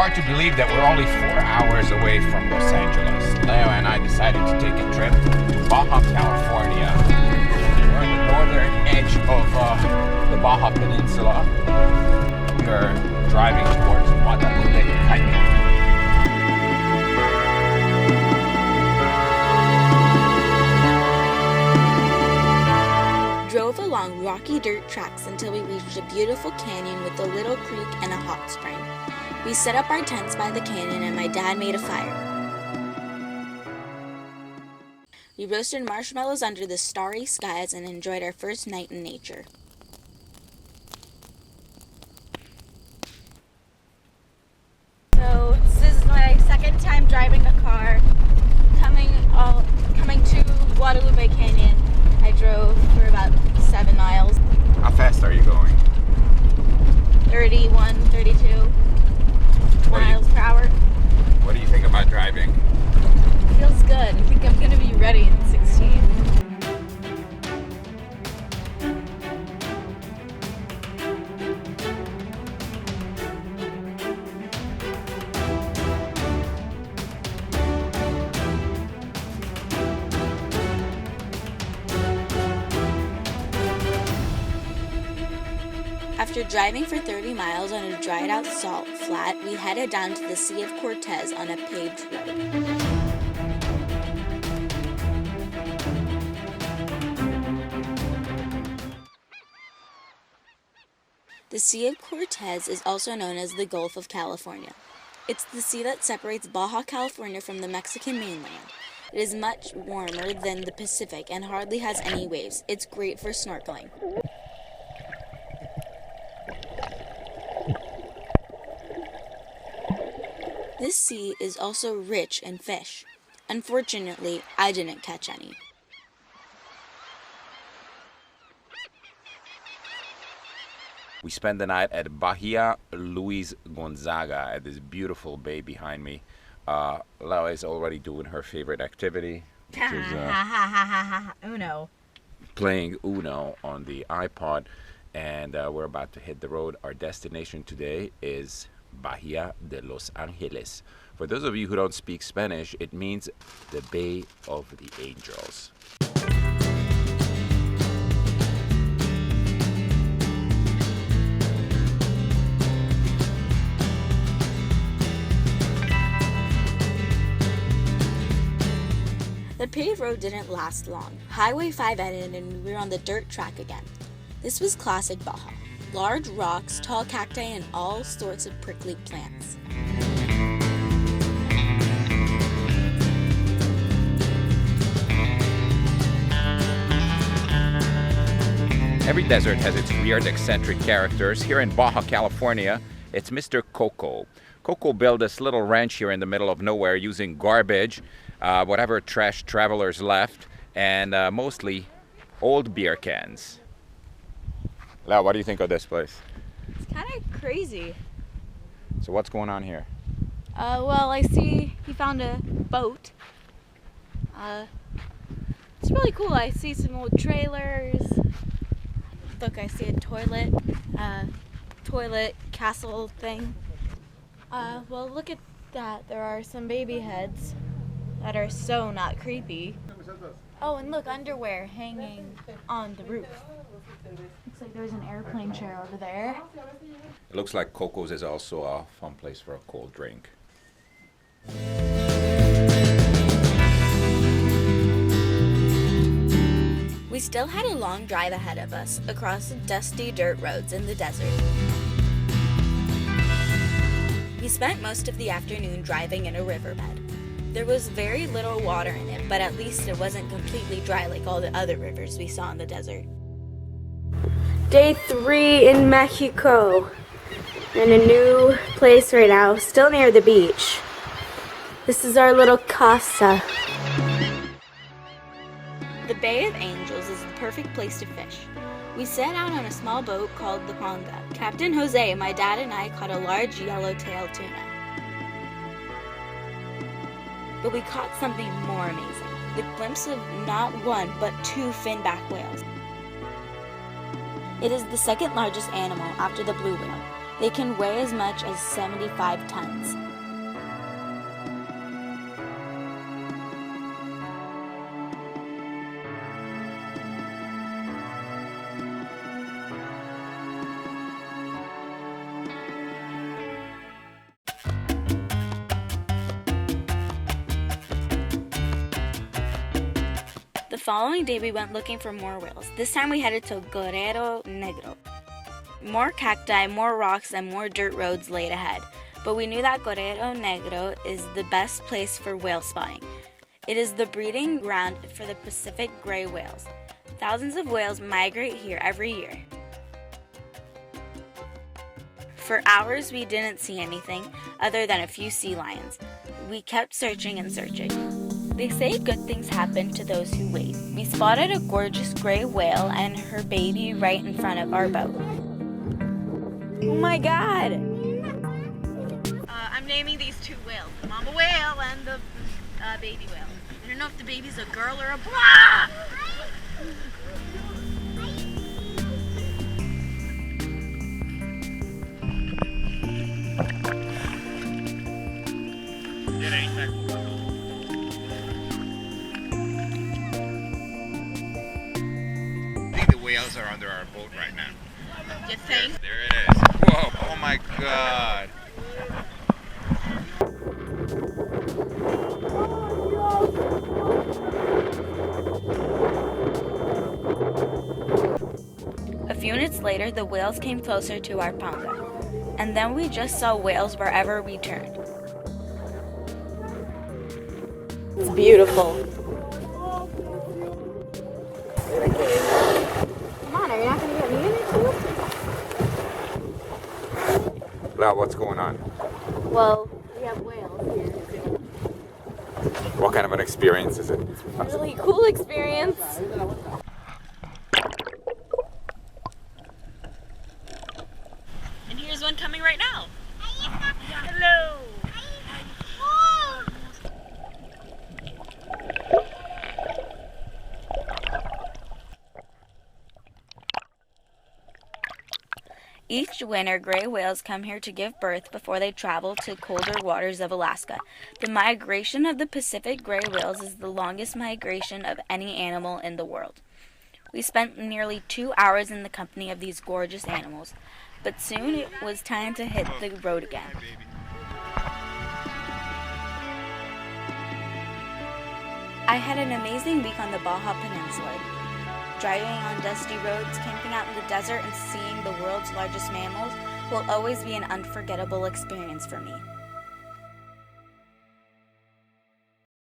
hard to believe that we're only 4 hours away from Los Angeles. Leo and I decided to take a trip to Baja, California. We're on the northern edge of the Baja Peninsula. We are driving towards Guadalupe Canyon. Drove along rocky dirt tracks until we reached a beautiful canyon with a little creek and a hot spring. We set up our tents by the canyon and my dad made a fire. We roasted marshmallows under the starry skies and enjoyed our first night in nature. So this is my second time driving a car, coming to Guadalupe Canyon. I drove for about 7 miles. How fast are you going? 31, 32 miles per hour. What do you think about driving? Feels good. I think I'm going to be ready in 16. After driving for 30 miles on a dried out salt flat, we headed down to the Sea of Cortez on a paved road. The Sea of Cortez is also known as the Gulf of California. It's the sea that separates Baja California from the Mexican mainland. It is much warmer than the Pacific and hardly has any waves. It's great for snorkeling. This sea is also rich in fish. Unfortunately, I didn't catch any. We spent the night at Bahia Luis Gonzaga at this beautiful bay behind me. Lau is already doing her favorite activity, which is Uno. playing Uno on the iPod. And we're about to hit the road. Our destination today is Bahia de Los Angeles. For those of you who don't speak Spanish, it means the Bay of the Angels. The paved road didn't last long. Highway 5 ended and we were on the dirt track again. This was classic Baja. Large rocks, tall cacti, and all sorts of prickly plants. Every desert has its weird, eccentric characters. Here in Baja, California, it's Mr. Coco. Coco built this little ranch here in the middle of nowhere using garbage, whatever trash travelers left, and mostly old beer cans. Lau, what do you think of this place? It's kind of crazy. So what's going on here? Well, I see he found a boat. It's really cool. I see some old trailers. Look, I see a toilet castle thing. Well, look at that. There are some baby heads that are so not creepy. Oh, and look, underwear hanging on the roof. Looks like there's an airplane chair over there. It looks like Coco's is also a fun place for a cold drink. We still had a long drive ahead of us across the dusty dirt roads in the desert. We spent most of the afternoon driving in a riverbed. There was very little water in it, but at least it wasn't completely dry like all the other rivers we saw in the desert. Day 3 in Mexico. In a new place right now, still near the beach. This is our little casa. The Bay of Angels is the perfect place to fish. We set out on a small boat called the Panga. Captain Jose, my dad, and I caught a large yellowtail tuna. But we caught something more amazing. The glimpse of not one, but 2 finback whales. It is the second largest animal after the blue whale. They can weigh as much as 75 tons. The following day we went looking for more whales. This time we headed to Guerrero Negro. More cacti, more rocks, and more dirt roads laid ahead. But we knew that Guerrero Negro is the best place for whale spotting. It is the breeding ground for the Pacific gray whales. Thousands of whales migrate here every year. For hours we didn't see anything other than a few sea lions. We kept searching and searching. They say good things happen to those who wait. We spotted a gorgeous gray whale and her baby right in front of our boat. Oh my god! I'm naming these two whales, the mama whale and the baby whale. I don't know if the baby's a girl or a boy. I think the whales are under our boat right now. You think? There it is. Whoa, oh my god. A few minutes later, the whales came closer to our panga. And then we just saw whales wherever we turned. It's beautiful. Come on, are you not going to get me in it too? Well, what's going on? Well, we have whales here. What kind of an experience is it? Really cool experience. And here's one coming right now. Hello. Each winter, gray whales come here to give birth before they travel to colder waters of Alaska. The migration of the Pacific gray whales is the longest migration of any animal in the world. We spent nearly 2 hours in the company of these gorgeous animals, but soon it was time to hit the road again. I had an amazing week on the Baja Peninsula. Driving on dusty roads, camping out in the desert, and seeing the world's largest mammals will always be an unforgettable experience for me.